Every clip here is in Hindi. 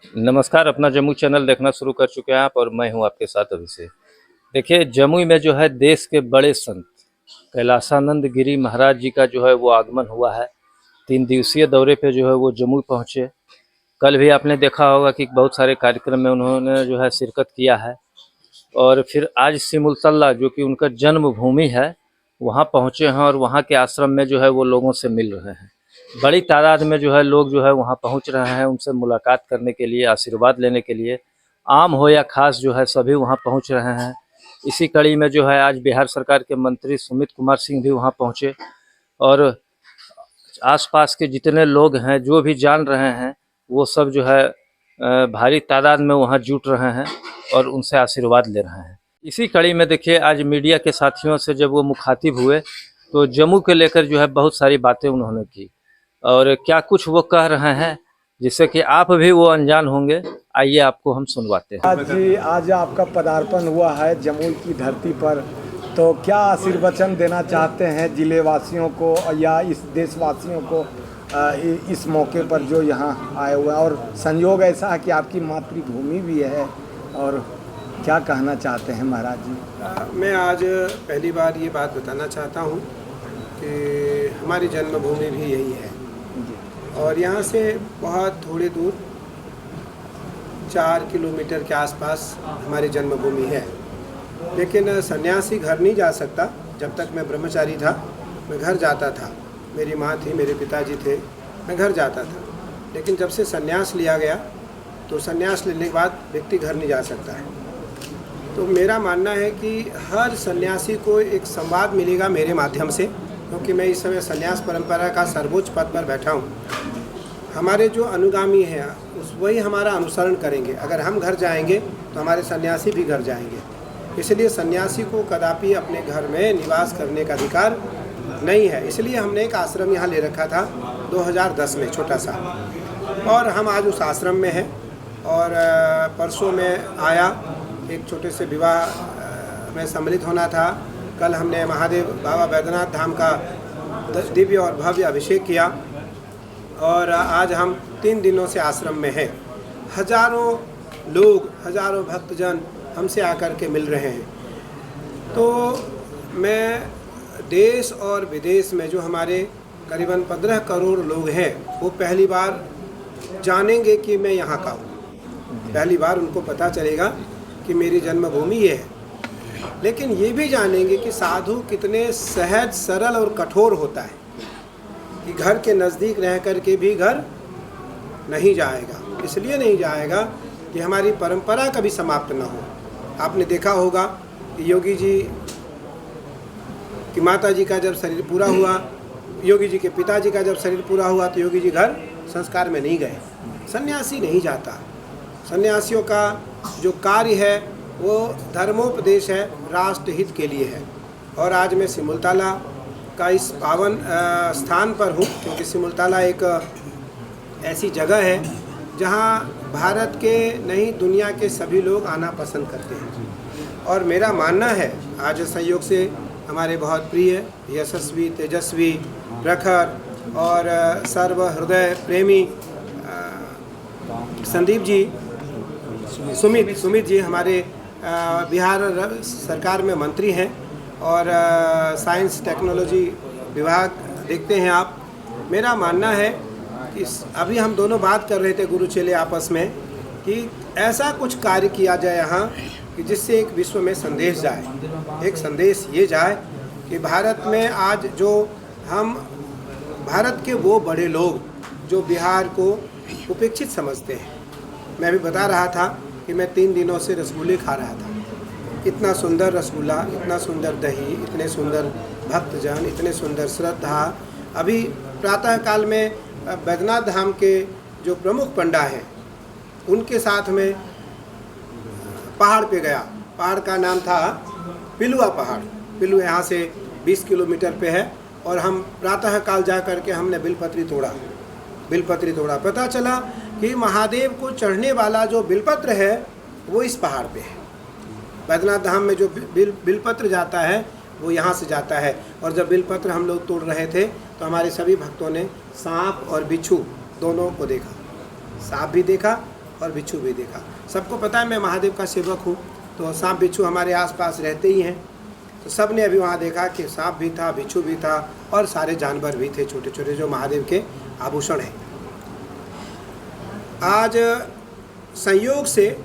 नमस्कार। अपना जम्मू चैनल देखना शुरू कर चुके हैं आप और मैं हूं आपके साथ अभिषेक। देखिए, जमुई में जो है देश के बड़े संत कैलाशानंद गिरी महाराज जी का जो है वो आगमन हुआ है। 3 दिवसीय दौरे पे जो है वो जमुई पहुँचे। कल भी आपने देखा होगा कि बहुत सारे कार्यक्रम में उन्होंने जो है शिरकत किया है और फिर आज सिमुलतल्ला जो कि उनका जन्मभूमि है, वहाँ पहुँचे हैं और वहाँ के आश्रम में जो है वो लोगों से मिल रहे हैं। बड़ी तादाद में जो है लोग जो है वहाँ पहुँच रहे हैं उनसे मुलाकात करने के लिए, आशीर्वाद लेने के लिए। आम हो या ख़ास जो है सभी वहाँ पहुँच रहे हैं। इसी कड़ी में जो है आज बिहार सरकार के मंत्री सुमित कुमार सिंह भी वहाँ पहुँचे और आसपास के जितने लोग हैं जो भी जान रहे हैं वो सब जो है भारी तादाद में वहाँ जुट रहे हैं और उनसे आशीर्वाद ले रहे हैं। इसी कड़ी में देखिए आज मीडिया के साथियों से जब वो मुखातिब हुए तो जम्मू के लेकर जो है बहुत सारी बातें उन्होंने की और क्या कुछ वो कह रहे हैं जिससे कि आप भी वो अनजान होंगे। आइए आपको हम सुनवाते हैं। आज आपका पदार्पण हुआ है जमुई की धरती पर, तो क्या आशीर्वचन देना चाहते हैं जिले वासियों को या इस देशवासियों को इस मौके पर जो यहाँ आए हुए हैं, और संयोग ऐसा है कि आपकी मातृभूमि भी है, और क्या कहना चाहते हैं महाराज जी? मैं आज पहली बार ये बात बताना चाहता हूँ कि हमारी जन्मभूमि भी यही है और यहाँ से बहुत थोड़ी दूर 4 किलोमीटर के आसपास हमारी जन्मभूमि है। लेकिन सन्यासी घर नहीं जा सकता। जब तक मैं ब्रह्मचारी था मैं घर जाता था, मेरी माँ थी, मेरे पिताजी थे, मैं घर जाता था। लेकिन जब से सन्यास लिया गया तो सन्यास लेने के बाद व्यक्ति घर नहीं जा सकता है। तो मेरा मानना है कि हर सन्यासी को एक संवाद मिलेगा मेरे माध्यम से, क्योंकि मैं इस समय सन्यास परंपरा का सर्वोच्च पद पर बैठा हूँ। हमारे जो अनुगामी हैं वही हमारा अनुसरण करेंगे। अगर हम घर जाएंगे तो हमारे सन्यासी भी घर जाएंगे। इसलिए सन्यासी को कदापि अपने घर में निवास करने का अधिकार नहीं है। इसलिए हमने एक आश्रम यहाँ ले रखा था 2010 में, छोटा सा, और हम आज उस आश्रम में हैं। और परसों में आया, एक छोटे से विवाह में सम्मिलित होना था। कल हमने महादेव बाबा बैद्यनाथ धाम का दिव्य और भव्य अभिषेक किया और आज हम 3 दिनों से आश्रम में हैं। हजारों लोग, हजारों भक्तजन हमसे आकर के मिल रहे हैं। तो मैं देश और विदेश में जो हमारे करीबन 15 करोड़ लोग हैं वो पहली बार जानेंगे कि मैं यहाँ का हूँ। पहली बार उनको पता चलेगा कि मेरी जन्मभूमि ये है। लेकिन ये भी जानेंगे कि साधु कितने सहज, सरल और कठोर होता है, कि घर के नज़दीक रह कर के भी घर नहीं जाएगा। इसलिए नहीं जाएगा कि हमारी परंपरा कभी समाप्त ना हो। आपने देखा होगा कि योगी जी की माता जी का जब शरीर पूरा हुआ, योगी जी के पिताजी का जब शरीर पूरा हुआ तो योगी जी घर संस्कार में नहीं गए। सन्यासी नहीं जाता। सन्यासियों का जो कार्य है वो धर्मोपदेश है, राष्ट्र हित के लिए है। और आज मैं सिमुलतला का इस पावन स्थान पर हूँ, क्योंकि सिमुलतला एक ऐसी जगह है जहाँ भारत के नहीं दुनिया के सभी लोग आना पसंद करते हैं। और मेरा मानना है, आज संयोग से हमारे बहुत प्रिय, यशस्वी, तेजस्वी, प्रखर और सर्व हृदय प्रेमी संदीप जी, सुमित जी हमारे बिहार सरकार में मंत्री हैं और साइंस टेक्नोलॉजी विभाग देखते हैं आप। मेरा मानना है कि अभी हम दोनों बात कर रहे थे गुरु चेले आपस में कि ऐसा कुछ कार्य किया जाए यहाँ कि जिससे एक विश्व में संदेश जाए। एक संदेश ये जाए कि भारत में आज जो हम, भारत के वो बड़े लोग जो बिहार को उपेक्षित समझते हैं। मैं भी बता रहा था कि मैं 3 दिनों से रसगुल्ले खा रहा था। इतना सुंदर रसगुल्ला, इतना सुंदर दही, इतने सुंदर भक्तजन, इतने सुंदर श्रद्धा। अभी प्रातः काल में बैद्यनाथ धाम के जो प्रमुख पंडा हैं उनके साथ में पहाड़ पे गया। पहाड़ का नाम था पिलुआ पहाड़। पिलु यहाँ से 20 किलोमीटर पे है। और हम प्रातः काल जा कर के हमने बिलपत्री तोड़ा। पता चला कि महादेव को चढ़ने वाला जो बिलपत्र है वो इस पहाड़ पे है। बैद्यनाथ धाम में जो बिलपत्र जाता है वो यहाँ से जाता है। और जब बिलपत्र हम लोग तोड़ रहे थे तो हमारे सभी भक्तों ने सांप और बिच्छू दोनों को देखा। सांप भी देखा और बिच्छू भी देखा। सबको पता है मैं महादेव का सेवक हूँ, तो सांप बिच्छू हमारे आसपास रहते ही हैं। तो सब ने अभी वहाँ देखा कि सांप भी था, बिच्छू भी था और सारे जानवर भी थे छोटे छोटे, जो महादेव के आभूषण हैं। आज संयोग से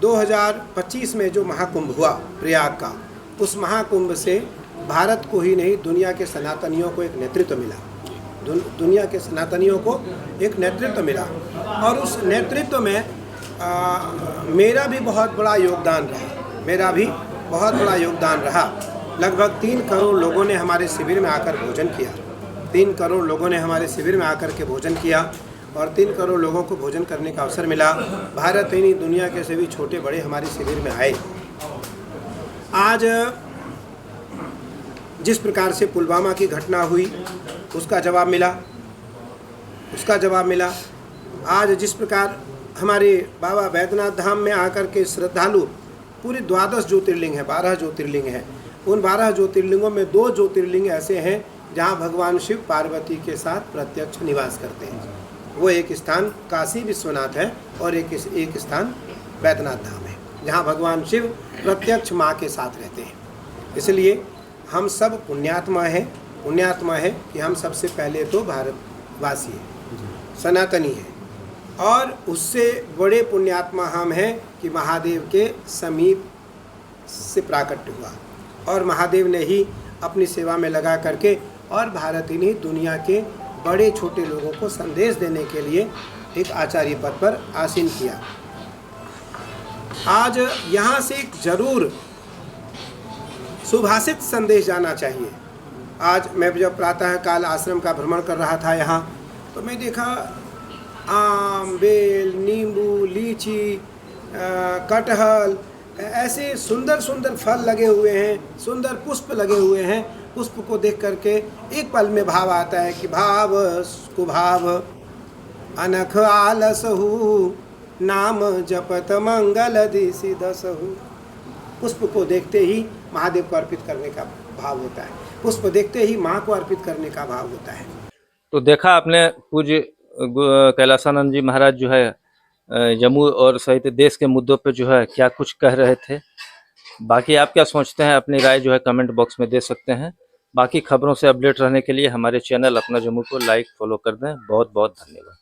2025 में जो महाकुंभ हुआ प्रयाग का, उस महाकुंभ से भारत को ही नहीं दुनिया के सनातनियों को एक नेतृत्व मिला। दुनिया के सनातनियों को एक नेतृत्व मिला और उस नेतृत्व में मेरा भी बहुत बड़ा योगदान रहा। लगभग 3 करोड़ लोगों ने हमारे शिविर में आकर भोजन किया। 3 करोड़ लोगों ने हमारे शिविर में आकर के भोजन किया और 3 करोड़ लोगों को भोजन करने का अवसर मिला। भारत ही नहीं दुनिया के सभी छोटे बड़े हमारे शिविर में आए। आज जिस प्रकार से पुलवामा की घटना हुई उसका जवाब मिला। आज जिस प्रकार हमारे बाबा बैद्यनाथ धाम में आकर के श्रद्धालु पूरे 12 ज्योतिर्लिंग हैं, 12 ज्योतिर्लिंग हैं। उन 12 ज्योतिर्लिंगों में 2 ज्योतिर्लिंग ऐसे हैं जहां भगवान शिव पार्वती के साथ प्रत्यक्ष निवास करते हैं। वो एक स्थान काशी विश्वनाथ है और एक स्थान बैद्यनाथ धाम है, जहां भगवान शिव प्रत्यक्ष माँ के साथ रहते हैं। इसलिए हम सब पुण्यात्मा है कि हम सबसे पहले तो भारतवासी हैं, सनातनी हैं, और उससे बड़े पुण्यात्मा हम हैं कि महादेव के समीप से प्राकट्य हुआ और महादेव ने ही अपनी सेवा में लगा करके और भारत ही नहीं दुनिया के बड़े छोटे लोगों को संदेश देने के लिए एक आचार्य पद पर आसीन किया। आज यहाँ से जरूर सुभाषित संदेश जाना चाहिए। आज मैं जब प्रातः काल आश्रम का भ्रमण कर रहा था यहाँ, तो मैं देखा आम, बेल, नींबू, लीची, कटहल, ऐसे सुंदर सुंदर फल लगे हुए हैं, सुंदर पुष्प लगे हुए हैं। पुष्प को देख करके एक पल में भाव आता है कि भाव कुभाव अनख आलसहु नाम जपत मंगल दिसि दसहु। पुष्प को देखते ही महादेव को अर्पित करने का भाव होता है, पुष्प देखते ही माँ को अर्पित करने का भाव होता है। तो देखा आपने पूज्य कैलासानंद जी महाराज जो है जम्मू और सहित देश के मुद्दों पे जो है क्या कुछ कह रहे थे। बाकी आप क्या सोचते हैं, अपनी राय जो है कमेंट बॉक्स में दे सकते हैं। बाकी खबरों से अपडेट रहने के लिए हमारे चैनल अपना जम्मू को लाइक फॉलो कर दें। बहुत बहुत धन्यवाद।